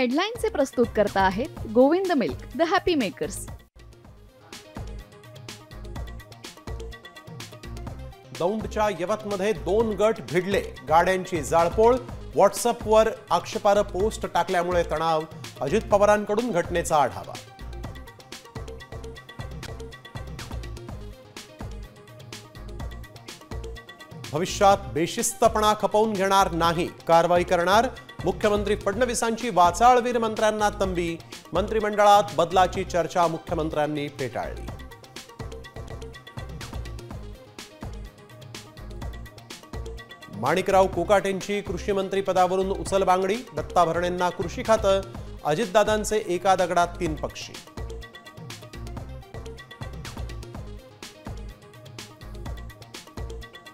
हेडलाईनचे प्रस्तुत करता आहेत Govind milk, the happy makers. दौंडच्या यवतमध्ये 2 गट भिडले, गाड्यांची जाळपोळ, व्हॉट्सअपवर आक्षेपार्ह पोस्ट टाकल्यामुळे तणाव, अजित पवारांकडून घटनेचा आढावा। भविष्यात बेशिस्तपणा खपवून घेणार नाही, कारवाई करणार, मुख्यमंत्री फडणवीसांची वाचाळवीर मंत्र्यांना तंबी, मंत्रिमंडळात बदलाची चर्चा मुख्यमंत्र्यांनी फेटाळली। माणिकराव कोकाटेंची कृषी मंत्री पदावरून उचलबांगडी, दत्ता भरणेंना कृषी खातं, अजितदादांचे एका दगडात 3 पक्षी।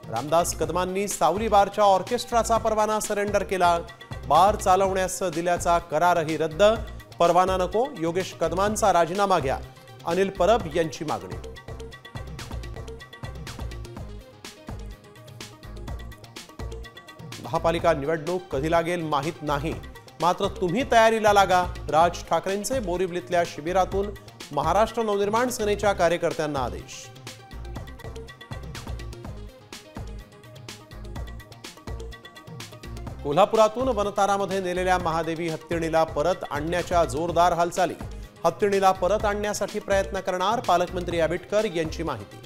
रामदास कदमांनी सावली बारच्या ऑर्केस्ट्राचा परवाना सरेंडर केला, बार चालवण्यास दिल्याचा करारही रद्द, परवाना नको, योगेश कदमांचा राजीनामा घ्या, अनिल परब यांची मागणी। महापालिका निवडणूक कधी लागेल माहित नाही, मात्र तुम्ही तयारीला लागा, राज ठाकरेंचे बोरिवलीतल्या शिबिरातून महाराष्ट्र नवनिर्माण सेनेच्या कार्यकर्त्यांना आदेश। कोल्हापुरातून वनतारामध्ये नेलेल्या महादेवी हत्तीणीला परत आणण्याच्या जोरदार हालचाली, हत्तीणीला परत आणण्यासाठी प्रयत्न करणार, पालकमंत्री आबिटकर यांची माहिती।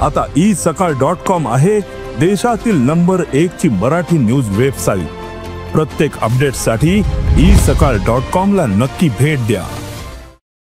आता isakal.com आहे देशातील नंबर 1 ची मराठी न्यूज वेबसाईट। प्रत्येक अपडेटसाठी isakal.com ला नक्की भेट द्या।